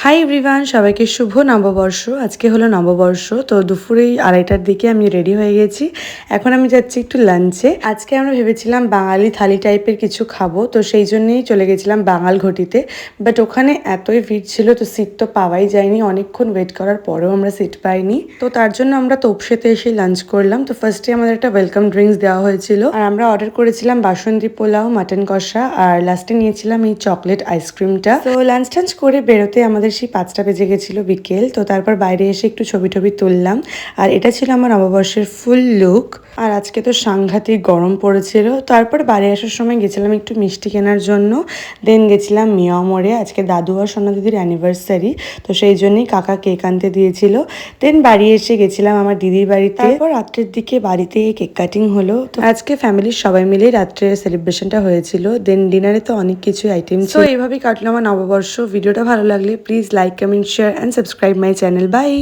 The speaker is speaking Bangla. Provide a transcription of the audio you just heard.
হাই এভরিওয়ান, সবাইকে শুভ নববর্ষ। আজকে হলো নববর্ষ, তো দুপুরে 2:30টার দিকে আমি রেডি হয়ে গেছি। এখন আমি যাচ্ছি একটু লাঞ্চে। আজকে আমরা ভেবেছিলাম বাঙালি থালি টাইপের কিছু খাবো, তো সেই জন্যই চলে গেছিলাম বাঙাল ঘটিতে। বাট ওখানে এতই ভিড় ছিল, তো সিট তো পাওয়াই যায়নি। অনেকক্ষণ ওয়েট করার পরেও আমরা সিট পাইনি, তো তার জন্য আমরা তোপসেতে এসে লাঞ্চ করলাম। তো ফার্স্টে আমাদের একটা ওয়েলকাম ড্রিঙ্কস দেওয়া হয়েছিল, আর আমরা অর্ডার করেছিলাম বাসন্তী পোলাও, মাটন কষা, আর লাস্টে নিয়েছিলাম এই চকলেট আইসক্রিমটা। তো লাঞ্চ টাঞ্চ করে বেরোতে আমাদের সেই 5টা বেজে গেছিলো বিকেল। তো তারপর বাইরে এসে একটু ছবি টবি তুললাম, আর এটা ছিল আমার নববর্ষের ফুল লুক। আর আজকে তো সাংঘাতিক গরম পড়েছিল। তারপর বাড়ি আসার সময় গেছিলাম একটু মিষ্টি কেনার জন্য। দেন গেছিলাম মিয়া মোড়ে, আজকে দাদু আর সোনা দিদির অ্যানিভার্সারি, তো সেই জন্যই কাকা কেক আনতে দিয়েছিল। দেন বাড়ি এসে গেছিলাম আমার দিদির বাড়িতে। তারপর রাত্রের দিকে বাড়িতে কেক কাটিং হলো। তো আজকে ফ্যামিলির সবাই মিলেই রাত্রে সেলিব্রেশনটা হয়েছিল। দেন ডিনারে তো অনেক কিছু আইটেম ছিল। তো এইভাবেই কাটলো আমার নববর্ষ। ভিডিওটা ভালো লাগলে please like, comment, share and subscribe my channel. By.